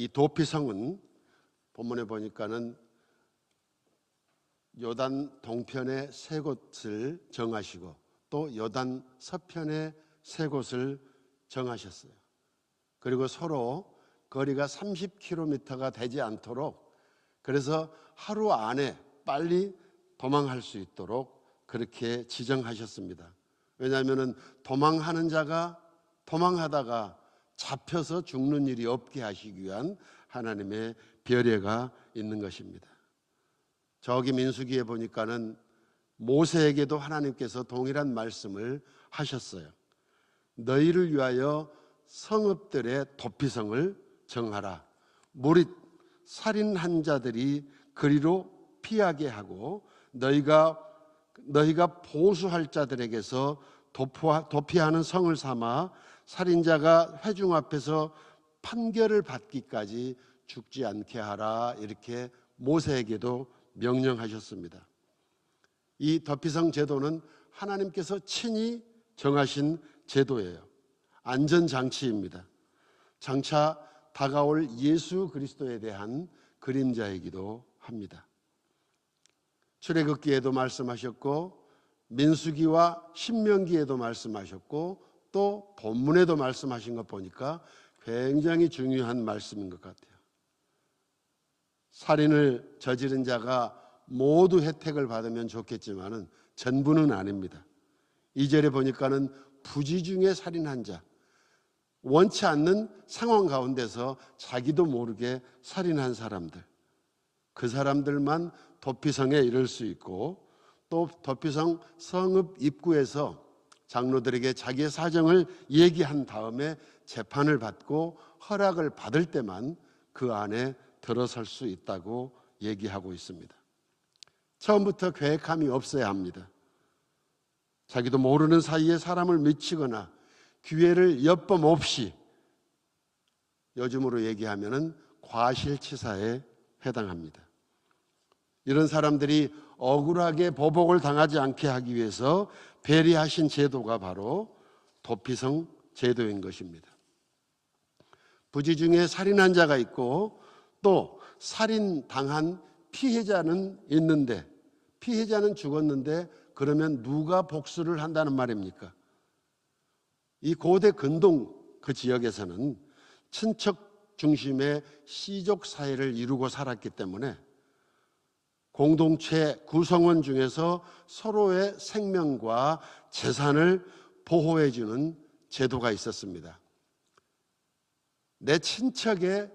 이 도피성은 본문에 보니까는 요단 동편의 세 곳을 정하시고 또 요단 서편의 세 곳을 정하셨어요. 그리고 서로 거리가 30km가 되지 않도록, 그래서 하루 안에 빨리 도망할 수 있도록 그렇게 지정하셨습니다. 왜냐하면 도망하는 자가 도망하다가 잡혀서 죽는 일이 없게 하시기 위한 하나님의 배려가 있는 것입니다. 저기 민수기에 보니까는 모세에게도 하나님께서 동일한 말씀을 하셨어요. 너희를 위하여 성읍들의 도피성을 정하라. 무릇 살인한 자들이 그리로 피하게 하고 너희가 보수할 자들에게서 도피하는 성을 삼아 살인자가 회중 앞에서 판결을 받기까지 죽지 않게 하라. 이렇게 모세에게도 명령하셨습니다. 이 도피성 제도는 하나님께서 친히 정하신 제도예요. 안전장치입니다. 장차 다가올 예수 그리스도에 대한 그림자이기도 합니다. 출애굽기에도 말씀하셨고 민수기와 신명기에도 말씀하셨고 또 본문에도 말씀하신 것 보니까 굉장히 중요한 말씀인 것 같아요. 살인을 저지른 자가 모두 혜택을 받으면 좋겠지만은 전부는 아닙니다. 2절에 보니까는 부지 중에 살인한 자, 원치 않는 상황 가운데서 자기도 모르게 살인한 사람들, 그 사람들만 도피성에 이를 수 있고, 또 도피성 성읍 입구에서 장로들에게 자기의 사정을 얘기한 다음에 재판을 받고 허락을 받을 때만 그 안에 들어설 수 있다고 얘기하고 있습니다. 처음부터 계획함이 없어야 합니다. 자기도 모르는 사이에 사람을 미치거나 기회를 엿범 없이, 요즘으로 얘기하면 과실치사에 해당합니다. 이런 사람들이 억울하게 보복을 당하지 않게 하기 위해서 배려하신 제도가 바로 도피성 제도인 것입니다. 부지 중에 살인한 자가 있고 또 살인당한 피해자는 있는데, 피해자는 죽었는데 그러면 누가 복수를 한다는 말입니까? 이 고대 근동 그 지역에서는 친척 중심의 시족 사회를 이루고 살았기 때문에 공동체 구성원 중에서 서로의 생명과 재산을 보호해 주는 제도가 있었습니다. 내 친척의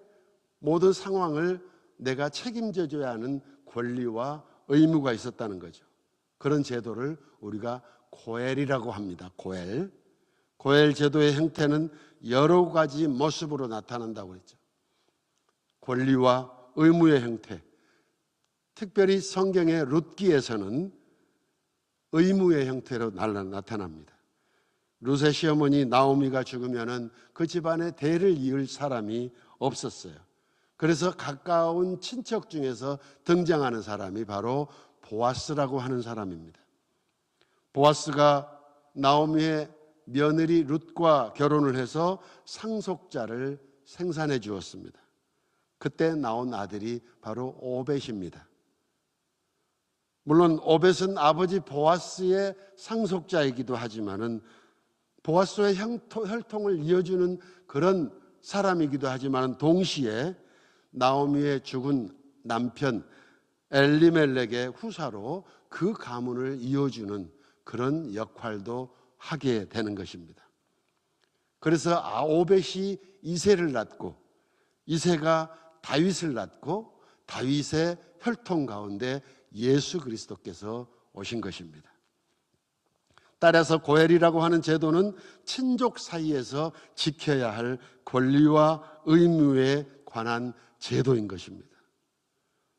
모든 상황을 내가 책임져 줘야 하는 권리와 의무가 있었다는 거죠. 그런 제도를 우리가 고엘이라고 합니다. 고엘 제도의 형태는 여러 가지 모습으로 나타난다고 했죠. 권리와 의무의 형태, 특별히 성경의 룻기에서는 의무의 형태로 나타납니다. 룻의 시어머니 나오미가 죽으면 그 집안에 대를 이을 사람이 없었어요. 그래서 가까운 친척 중에서 등장하는 사람이 바로 보아스라고 하는 사람입니다. 보아스가 나오미의 며느리 룻과 결혼을 해서 상속자를 생산해 주었습니다. 그때 나온 아들이 바로 오벳입니다. 물론 오벳은 아버지 보아스의 상속자이기도 하지만은 보아스의 혈통을 이어주는 그런 사람이기도 하지만 동시에 나오미의 죽은 남편 엘리멜렉의 후사로 그 가문을 이어주는 그런 역할도 하게 되는 것입니다. 그래서 오벳이 이새를 낳고 이새가 다윗을 낳고 다윗의 혈통 가운데 예수 그리스도께서 오신 것입니다. 따라서 고엘이라고 하는 제도는 친족 사이에서 지켜야 할 권리와 의무에 관한 제도인 것입니다.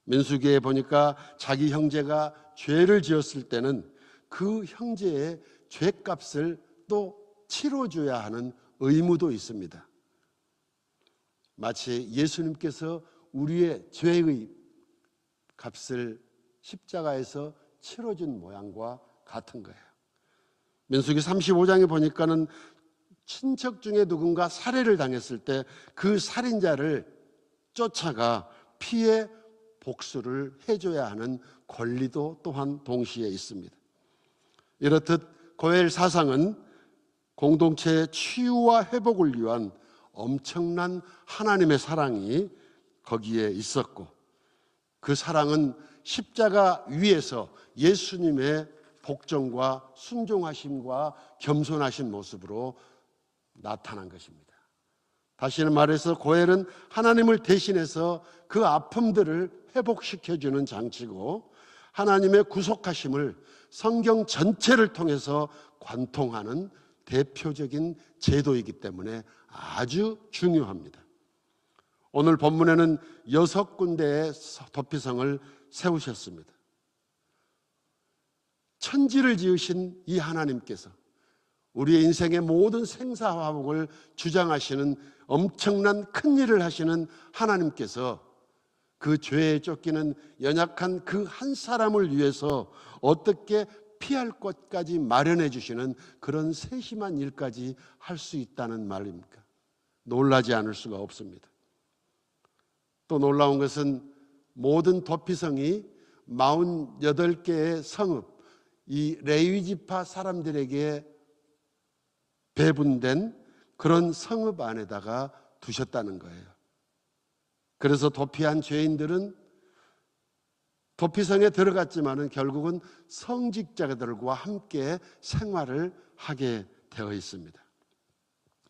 민수기에 보니까 자기 형제가 죄를 지었을 때는 그 형제의 죄값을 또 치러줘야 하는 의무도 있습니다. 마치 예수님께서 우리의 죄의 값을 십자가에서 치러준 모양과 같은 거예요. 민수기 35장에 보니까는 친척 중에 누군가 살해를 당했을 때 그 살인자를 쫓아가 피해 복수를 해줘야 하는 권리도 또한 동시에 있습니다. 이렇듯 고엘 사상은 공동체의 치유와 회복을 위한 엄청난 하나님의 사랑이 거기에 있었고, 그 사랑은 십자가 위에서 예수님의 복종과 순종하심과 겸손하신 모습으로 나타난 것입니다. 다시는 말해서 고엘은 하나님을 대신해서 그 아픔들을 회복시켜주는 장치고, 하나님의 구속하심을 성경 전체를 통해서 관통하는 대표적인 제도이기 때문에 아주 중요합니다. 오늘 본문에는 6군데의 도피성을 세우셨습니다. 천지를 지으신 이 하나님께서 우리의 인생의 모든 생사화복을 주장하시는 엄청난 큰 일을 하시는 하나님께서 그 죄에 쫓기는 연약한 그 한 사람을 위해서 어떻게 피할 것까지 마련해 주시는 그런 세심한 일까지 할 수 있다는 말입니까? 놀라지 않을 수가 없습니다. 또 놀라운 것은 모든 도피성이 48개의 성읍, 이 레위 지파 사람들에게 배분된 그런 성읍 안에다가 두셨다는 거예요. 그래서 도피한 죄인들은 도피성에 들어갔지만은 결국은 성직자들과 함께 생활을 하게 되어 있습니다.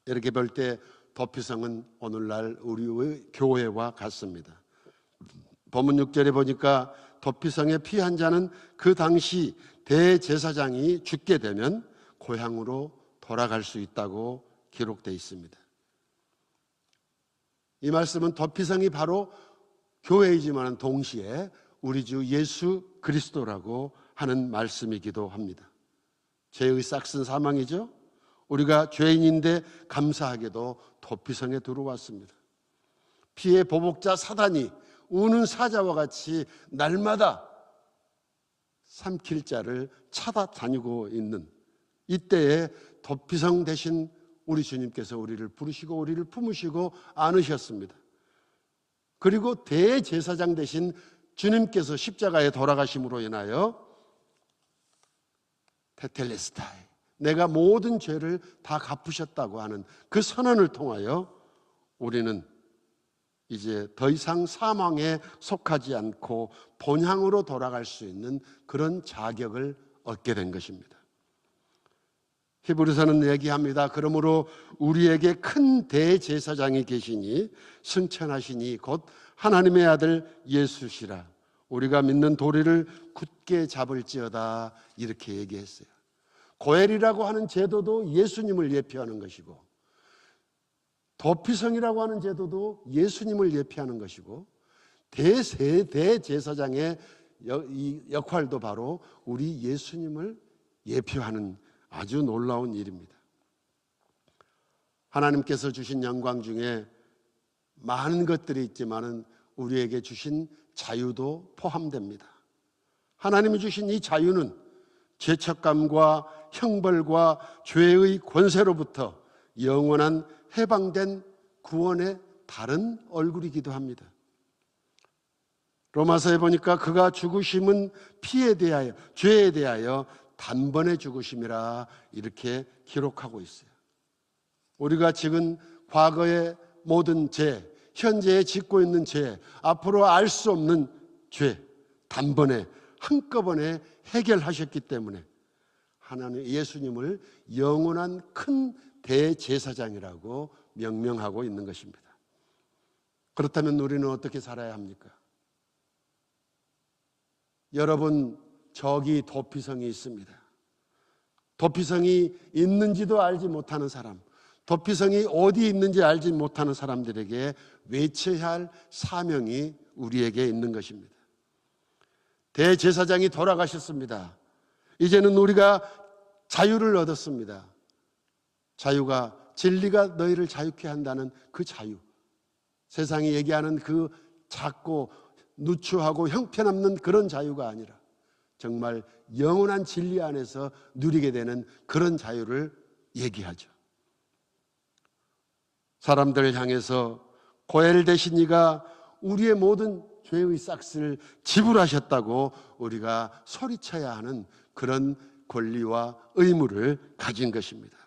이렇게 볼 때 도피성은 오늘날 우리의 교회와 같습니다. 본문 6절에 보니까 도피성에 피한 자는 그 당시 대제사장이 죽게 되면 고향으로 돌아갈 수 있다고 기록되어 있습니다. 이 말씀은 도피성이 바로 교회이지만 동시에 우리 주 예수 그리스도라고 하는 말씀이기도 합니다. 죄의 싹슨 사망이죠. 우리가 죄인인데 감사하게도 도피성에 들어왔습니다. 피의 보복자 사단이 우는 사자와 같이 날마다 삼킬 자를 찾아다니고 있는 이때에 도피성 대신 우리 주님께서 우리를 부르시고 우리를 품으시고 안으셨습니다. 그리고 대제사장 대신 주님께서 십자가에 돌아가심으로 인하여 테텔레스타이, 내가 모든 죄를 다 갚으셨다고 하는 그 선언을 통하여 우리는 이제 더 이상 사망에 속하지 않고 본향으로 돌아갈 수 있는 그런 자격을 얻게 된 것입니다. 히브리서는 얘기합니다. 그러므로 우리에게 큰 대제사장이 계시니 승천하시니 곧 하나님의 아들 예수시라. 우리가 믿는 도리를 굳게 잡을지어다, 이렇게 얘기했어요. 고엘이라고 하는 제도도 예수님을 예표하는 것이고, 도피성이라고 하는 제도도 예수님을 예표하는 것이고, 대제사장의 역할도 바로 우리 예수님을 예표하는 아주 놀라운 일입니다. 하나님께서 주신 영광 중에 많은 것들이 있지만은 우리에게 주신 자유도 포함됩니다. 하나님이 주신 이 자유는 죄책감과 형벌과 죄의 권세로부터 영원한 해방된 구원의 다른 얼굴이기도 합니다. 로마서에 보니까 그가 죽으심은 피에 대하여, 죄에 대하여 단번에 죽으심이라, 이렇게 기록하고 있어요. 우리가 지금 과거의 모든 죄, 현재에 짓고 있는 죄, 앞으로 알 수 없는 죄, 단번에 한꺼번에 해결하셨기 때문에 하나님 예수님을 영원한 큰 대제사장이라고 명명하고 있는 것입니다. 그렇다면 우리는 어떻게 살아야 합니까? 여러분, 저기 도피성이 있습니다. 도피성이 있는지도 알지 못하는 사람, 도피성이 어디 있는지 알지 못하는 사람들에게 외쳐야 할 사명이 우리에게 있는 것입니다. 대제사장이 돌아가셨습니다. 이제는 우리가 자유를 얻었습니다. 자유가, 진리가 너희를 자유케 한다는 그 자유, 세상이 얘기하는 그 작고 누추하고 형편없는 그런 자유가 아니라 정말 영원한 진리 안에서 누리게 되는 그런 자유를 얘기하죠. 사람들을 향해서 고엘 대신 이가 우리의 모든 죄의 싹을 지불하셨다고 우리가 소리쳐야 하는 그런 권리와 의무를 가진 것입니다.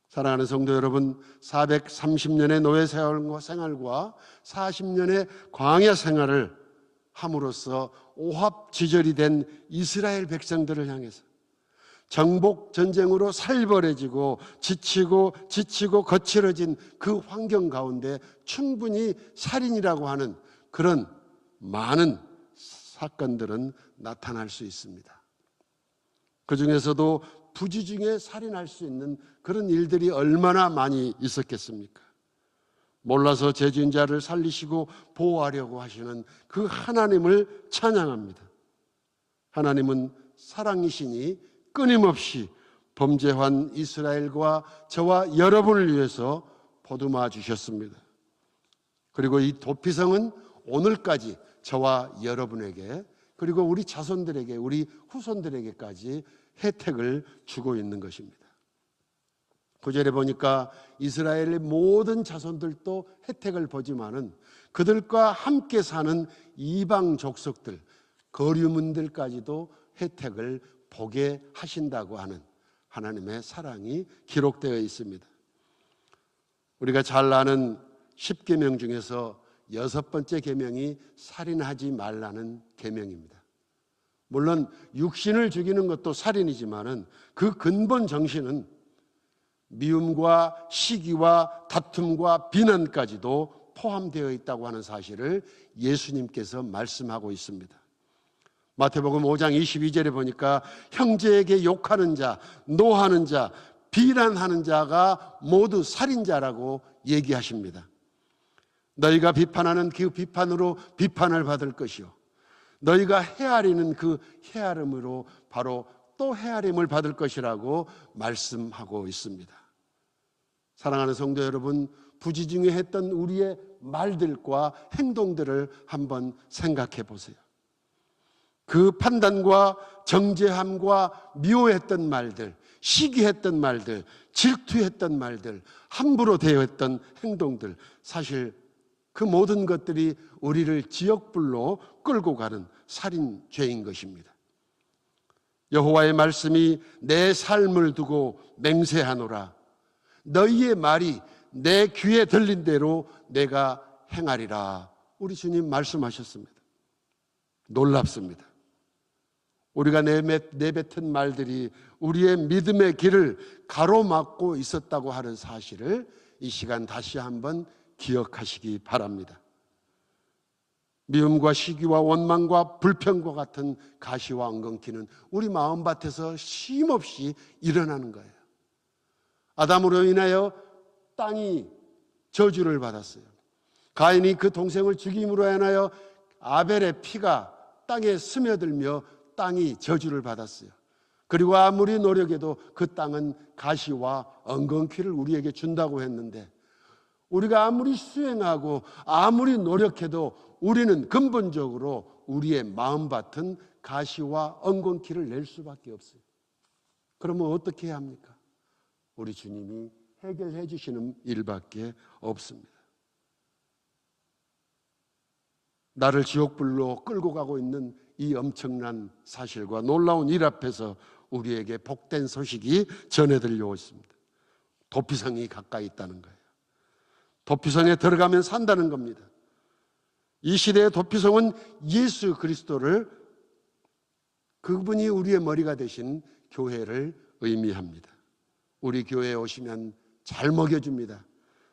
사랑하는 성도 여러분, 430년의 노예 생활과 40년의 광야 생활을 함으로써 오합지졸이 된 이스라엘 백성들을 향해서 정복 전쟁으로 살벌해지고 지치고 거칠어진 그 환경 가운데 충분히 살인이라고 하는 그런 많은 사건들은 나타날 수 있습니다. 그 중에서도 부지 중에 살인할 수 있는 그런 일들이 얼마나 많이 있었겠습니까? 몰라서 죄진 자를 살리시고 보호하려고 하시는 그 하나님을 찬양합니다. 하나님은 사랑이시니 끊임없이 범죄한 이스라엘과 저와 여러분을 위해서 보듬어 주셨습니다. 그리고 이 도피성은 오늘까지 저와 여러분에게, 그리고 우리 자손들에게, 우리 후손들에게까지 혜택을 주고 있는 것입니다. 9절에 보니까 이스라엘의 모든 자손들도 혜택을 보지만은 그들과 함께 사는 이방 족속들, 거류민들까지도 혜택을 보게 하신다고 하는 하나님의 사랑이 기록되어 있습니다. 우리가 잘 아는 10계명 중에서 6번째 계명이 살인하지 말라는 계명입니다. 물론 육신을 죽이는 것도 살인이지만은 그 근본 정신은 미움과 시기와 다툼과 비난까지도 포함되어 있다고 하는 사실을 예수님께서 말씀하고 있습니다. 마태복음 5장 22절에 보니까 형제에게 욕하는 자, 노하는 자, 비난하는 자가 모두 살인자라고 얘기하십니다. 너희가 비판하는 그 비판으로 비판을 받을 것이요, 너희가 헤아리는 그 헤아림으로 바로 또 헤아림을 받을 것이라고 말씀하고 있습니다. 사랑하는 성도 여러분, 부지중에 했던 우리의 말들과 행동들을 한번 생각해 보세요. 그 판단과 정죄함과 미워했던 말들, 시기했던 말들, 질투했던 말들, 함부로 대했던 행동들, 사실 그 모든 것들이 우리를 지옥불로 끌고 가는 살인죄인 것입니다. 여호와의 말씀이 내 삶을 두고 맹세하노라. 너희의 말이 내 귀에 들린 대로 내가 행하리라. 우리 주님 말씀하셨습니다. 놀랍습니다. 우리가 내뱉은 말들이 우리의 믿음의 길을 가로막고 있었다고 하는 사실을 이 시간 다시 한번 기억하시기 바랍니다. 미움과 시기와 원망과 불평과 같은 가시와 엉겅퀴는 우리 마음밭에서 쉼없이 일어나는 거예요. 아담으로 인하여 땅이 저주를 받았어요. 가인이 그 동생을 죽임으로 인하여 아벨의 피가 땅에 스며들며 땅이 저주를 받았어요. 그리고 아무리 노력해도 그 땅은 가시와 엉겅퀴를 우리에게 준다고 했는데, 우리가 아무리 수행하고 아무리 노력해도 우리는 근본적으로 우리의 마음밭은 가시와 엉겅퀴를 낼 수밖에 없어요. 그러면 어떻게 해야 합니까? 우리 주님이 해결해 주시는 일밖에 없습니다. 나를 지옥불로 끌고 가고 있는 이 엄청난 사실과 놀라운 일 앞에서 우리에게 복된 소식이 전해 들려오고 있습니다. 도피성이 가까이 있다는 거예요. 도피성에 들어가면 산다는 겁니다. 이 시대의 도피성은 예수 그리스도를, 그분이 우리의 머리가 되신 교회를 의미합니다. 우리 교회에 오시면 잘 먹여줍니다.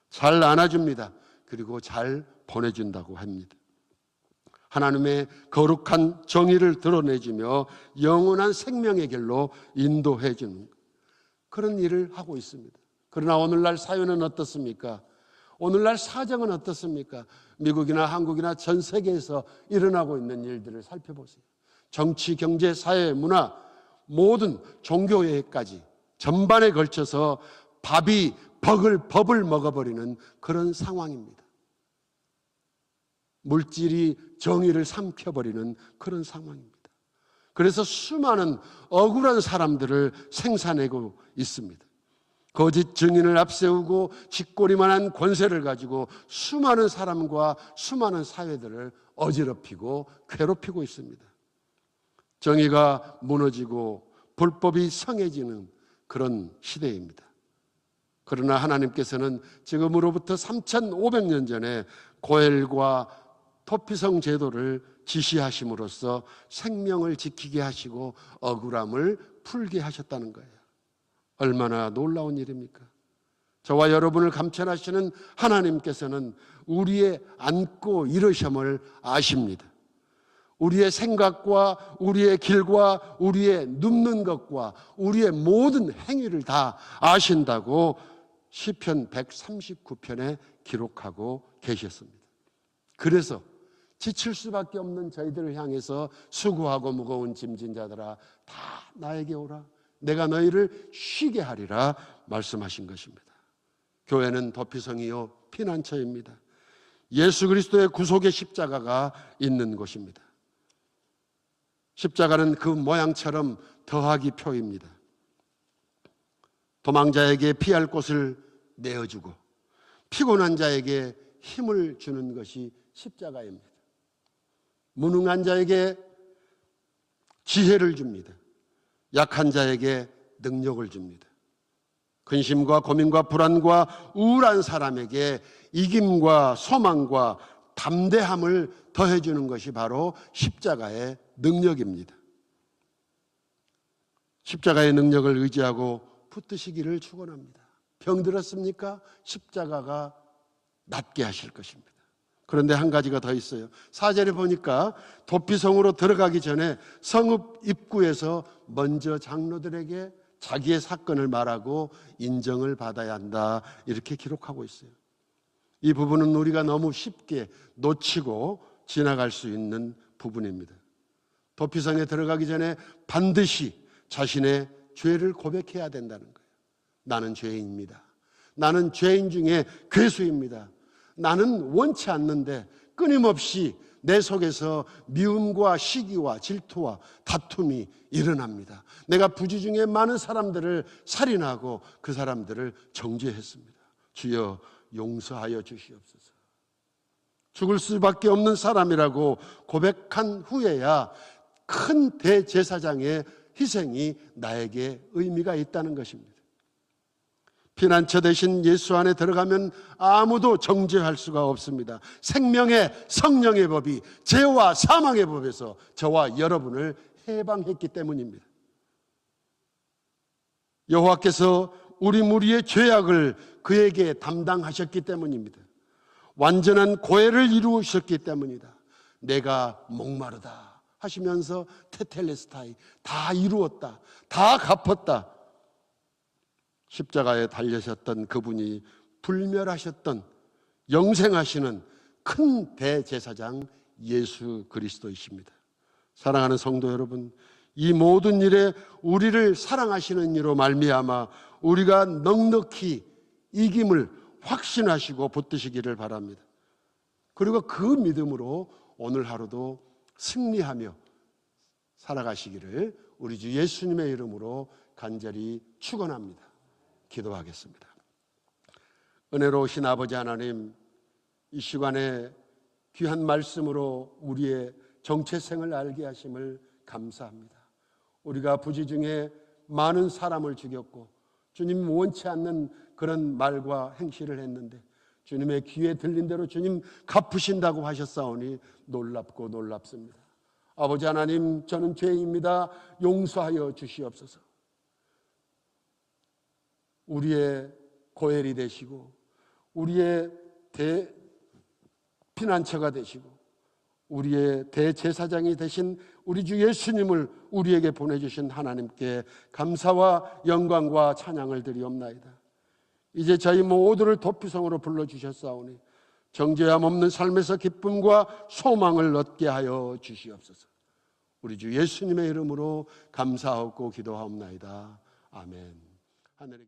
잘 안아줍니다. 그리고 잘 보내준다고 합니다. 하나님의 거룩한 정의를 드러내주며 영원한 생명의 길로 인도해주는 그런 일을 하고 있습니다. 그러나 오늘날 사회는 어떻습니까? 오늘날 사정은 어떻습니까? 미국이나 한국이나 전 세계에서 일어나고 있는 일들을 살펴보세요. 정치, 경제, 사회, 문화, 모든 종교에까지 전반에 걸쳐서 법을 먹어버리는 그런 상황입니다. 물질이 정의를 삼켜버리는 그런 상황입니다. 그래서 수많은 억울한 사람들을 생산하고 있습니다. 거짓 증인을 앞세우고 쥐꼬리만한 권세를 가지고 수많은 사람과 수많은 사회들을 어지럽히고 괴롭히고 있습니다. 정의가 무너지고 불법이 성해지는 그런 시대입니다. 그러나 하나님께서는 지금으로부터 3,500년 전에 고엘과 토피성 제도를 지시하심으로써 생명을 지키게 하시고 억울함을 풀게 하셨다는 거예요. 얼마나 놀라운 일입니까? 저와 여러분을 감천하시는 하나님께서는 우리의 앉고 일으심을 아십니다. 우리의 생각과 우리의 길과 우리의 눕는 것과 우리의 모든 행위를 다 아신다고 시편 139편에 기록하고 계셨습니다. 그래서 지칠 수밖에 없는 저희들을 향해서 수고하고 무거운 짐진 자들아 다 나에게 오라, 내가 너희를 쉬게 하리라 말씀하신 것입니다. 교회는 도피성이요 피난처입니다. 예수 그리스도의 구속의 십자가가 있는 곳입니다. 십자가는 그 모양처럼 더하기 표입니다. 도망자에게 피할 곳을 내어주고 피곤한 자에게 힘을 주는 것이 십자가입니다. 무능한 자에게 지혜를 줍니다. 약한 자에게 능력을 줍니다. 근심과 고민과 불안과 우울한 사람에게 이김과 소망과 담대함을 더해주는 것이 바로 십자가의 능력입니다. 십자가의 능력을 의지하고 붙드시기를 축원합니다. 병들었습니까? 십자가가 낫게 하실 것입니다. 그런데 한 가지가 더 있어요. 4절에 보니까 도피성으로 들어가기 전에 성읍 입구에서 먼저 장로들에게 자기의 사건을 말하고 인정을 받아야 한다, 이렇게 기록하고 있어요. 이 부분은 우리가 너무 쉽게 놓치고 지나갈 수 있는 부분입니다. 도피성에 들어가기 전에 반드시 자신의 죄를 고백해야 된다는 거예요. 나는 죄인입니다. 나는 죄인 중에 괴수입니다. 나는 원치 않는데 끊임없이 내 속에서 미움과 시기와 질투와 다툼이 일어납니다. 내가 부지 중에 많은 사람들을 살인하고 그 사람들을 정죄했습니다. 주여 용서하여 주시옵소서. 죽을 수밖에 없는 사람이라고 고백한 후에야 큰 대제사장의 희생이 나에게 의미가 있다는 것입니다. 피난처 대신 예수 안에 들어가면 아무도 정죄할 수가 없습니다. 생명의 성령의 법이 죄와 사망의 법에서 저와 여러분을 해방했기 때문입니다. 여호와께서 우리 무리의 죄악을 그에게 담당하셨기 때문입니다. 완전한 고해를 이루셨기 때문이다. 내가 목마르다 하시면서 테텔레스타이, 다 이루었다, 다 갚았다. 십자가에 달리셨던 그분이 불멸하셨던 영생하시는 큰 대제사장 예수 그리스도이십니다. 사랑하는 성도 여러분, 이 모든 일에 우리를 사랑하시는 이로 말미암아 우리가 넉넉히 이김을 확신하시고 붙드시기를 바랍니다. 그리고 그 믿음으로 오늘 하루도 승리하며 살아가시기를 우리 주 예수님의 이름으로 간절히 축원합니다. 기도하겠습니다. 은혜로우신 아버지 하나님, 이 시간에 귀한 말씀으로 우리의 정체성을 알게 하심을 감사합니다. 우리가 부지 중에 많은 사람을 죽였고 주님 원치 않는 그런 말과 행실을 했는데 주님의 귀에 들린 대로 주님 갚으신다고 하셨사오니 놀랍고 놀랍습니다. 아버지 하나님, 저는 죄인입니다. 용서하여 주시옵소서. 우리의 고엘이 되시고 우리의 피난처가 되시고 우리의 대제사장이 되신 우리 주 예수님을 우리에게 보내주신 하나님께 감사와 영광과 찬양을 드리옵나이다. 이제 저희 모두를 도피성으로 불러주셨사오니 정죄함 없는 삶에서 기쁨과 소망을 얻게 하여 주시옵소서. 우리 주 예수님의 이름으로 감사하고 기도하옵나이다. 아멘. 하늘에